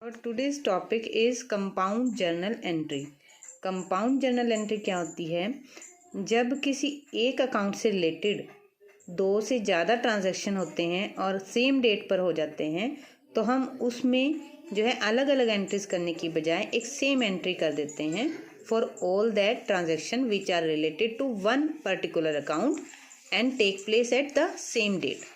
और today's topic is compound journal entry. Compound journal entry क्या होती है? जब किसी एक अकाउंट से रिलेटेड दो से ज़्यादा ट्रांजैक्शन होते हैं और सेम डेट पर हो जाते हैं, तो हम उसमें जो है अलग अलग एंट्रीज करने की बजाय एक सेम एंट्री कर देते हैं for all that transaction which are related to one particular account and take place at the same date.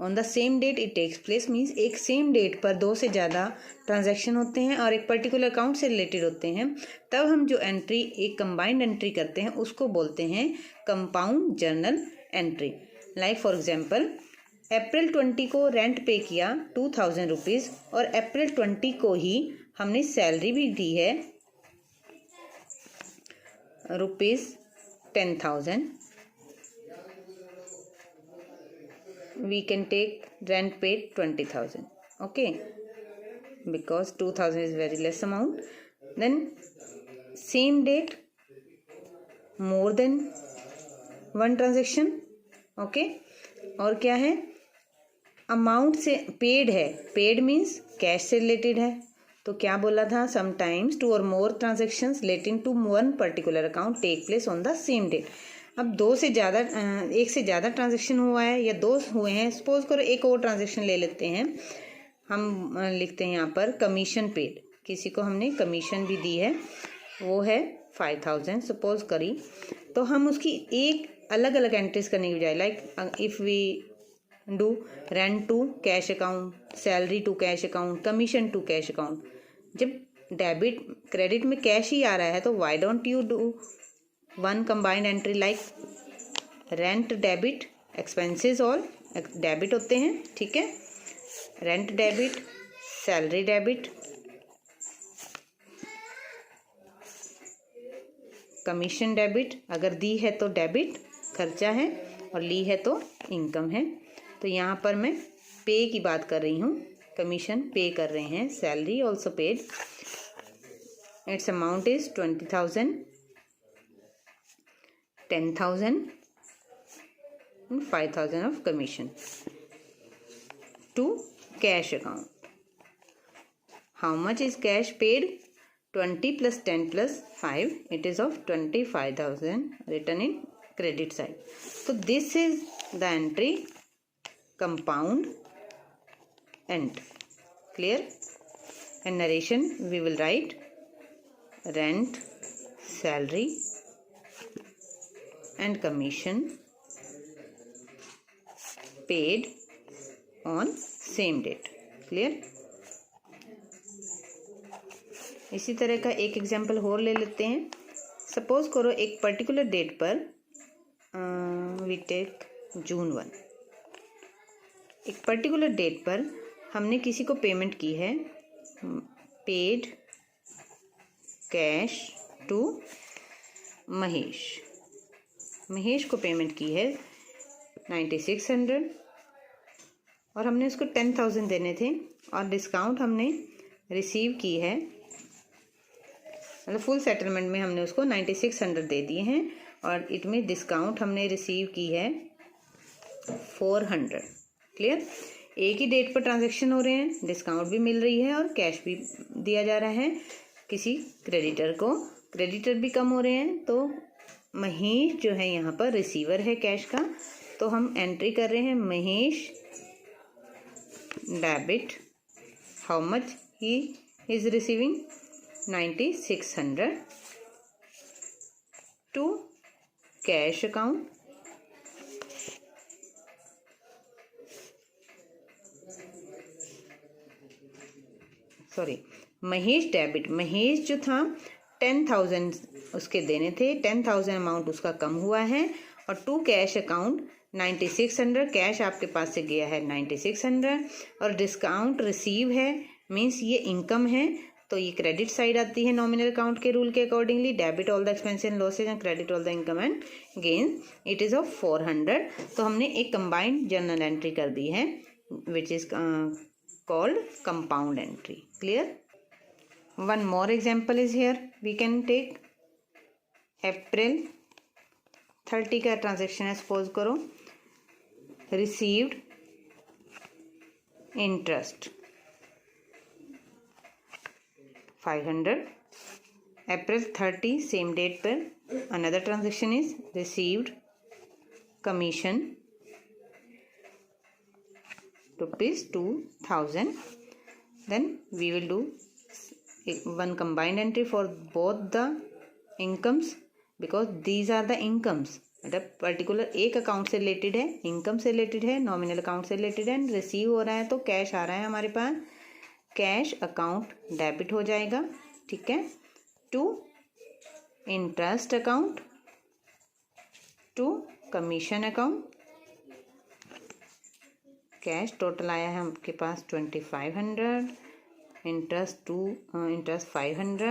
On the same date it takes place means एक सेम डेट पर दो से ज़्यादा ट्रांजैक्शन होते हैं और एक पर्टिकुलर अकाउंट से रिलेटेड होते हैं, तब हम जो एंट्री एक कंबाइंड एंट्री करते हैं उसको बोलते हैं compound journal entry. Like for example, April 20 को रेंट पे किया 2000 रुपीज़ और अप्रैल 20 को ही हमने सैलरी भी दी है ₹10,000। we can take rent paid 20,000, okay, because 2,000 is very less amount. Then same date, more than one transaction, okay. और क्या है? अमाउंट से पेड है, पेड मीन्स कैश से रिलेटेड है, तो क्या बोला था? समटाइम्स टू और more transactions relating to one particular account take place on the same date. अब दो से ज़्यादा एक से ज़्यादा ट्रांजेक्शन हुआ है या दो हुए हैं, सपोज करो एक और ट्रांजेक्शन ले लेते हैं, हम लिखते हैं यहाँ पर कमीशन पेड, किसी को हमने कमीशन भी दी है, वो है 5,000 सपोज करी, तो हम उसकी एक अलग अलग एंट्रीज करने की बजाय, like if we do rent to cash account, salary to cash account, commission to cash account, जब डेबिट क्रेडिट में कैश ही आ रहा है तो why don't you do one combined entry like rent debit, expenses और डेबिट होते हैं, ठीक है, rent debit, salary debit, commission debit, अगर दी है तो डेबिट खर्चा है और ली है तो इनकम है। तो यहाँ पर मैं पे की बात कर रही हूँ, कमीशन पे कर रहे हैं, salary also paid, it's amount is 20,000, 10,000 and 5,000 of commission to cash account. How much is cash paid? 20 plus 10 plus 5, it is of 25,000 written in credit side. So this is the entry compound entry. Clear? And narration we will write rent, salary and commission paid on same date. Clear? इसी तरह का एक example और ले लेते हैं। Suppose करो एक पर्टिकुलर डेट पर वी टेक जून 1, एक पर्टिकुलर डेट पर हमने किसी को पेमेंट की है, पेड कैश टू महेश को पेमेंट की है 9600 और हमने उसको 10,000 देने थे और डिस्काउंट हमने रिसीव की है, मतलब फुल सेटलमेंट में हमने उसको 9600 दे दिए हैं और इट में डिस्काउंट हमने रिसीव की है 400। क्लियर? एक ही डेट पर ट्रांजैक्शन हो रहे हैं, डिस्काउंट भी मिल रही है और कैश भी दिया जा रहा है किसी क्रेडिटर को, क्रेडिटर भी कम हो रहे हैं, तो महेश जो है यहाँ पर रिसीवर है कैश का, तो हम एंट्री कर रहे हैं Mahesh debit, how much he is receiving 9600 to cash account, sorry Mahesh debit, Mahesh जो था 10,000 उसके देने थे, 10,000 अमाउंट उसका कम हुआ है और टू कैश अकाउंट 9600, कैश आपके पास से गया है 9600 और डिस्काउंट रिसीव है, मीन्स ये इनकम है, तो ये क्रेडिट साइड आती है नॉमिनल अकाउंट के रूल के accordingly, debit all the expenses and losses and credit all the income and gain, it is of 400। तो हमने एक कंबाइंड जर्नल एंट्री कर दी है which is called compound entry. Clear? One more example is here. We can take April 30 का transaction है, suppose करो, received interest 500. April 30 same date पर another transaction is received commission ₹2000. Then we will do one combined entry for both the incomes because these are the incomes. मतलब particular एक account से related है, income से related है, nominal account से related है, receive हो रहा है तो कैश आ रहा है हमारे पास, कैश अकाउंट डेबिट हो जाएगा. ठीक है. To interest account, to commission account. Cash total आया है आपके पास 2500, इंटरेस्ट 500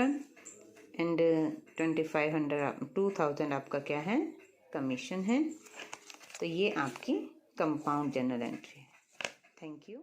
एंड 2000 आपका क्या है, कमीशन है. तो ये आपकी कंपाउंड जर्नल एंट्री है. Thank you.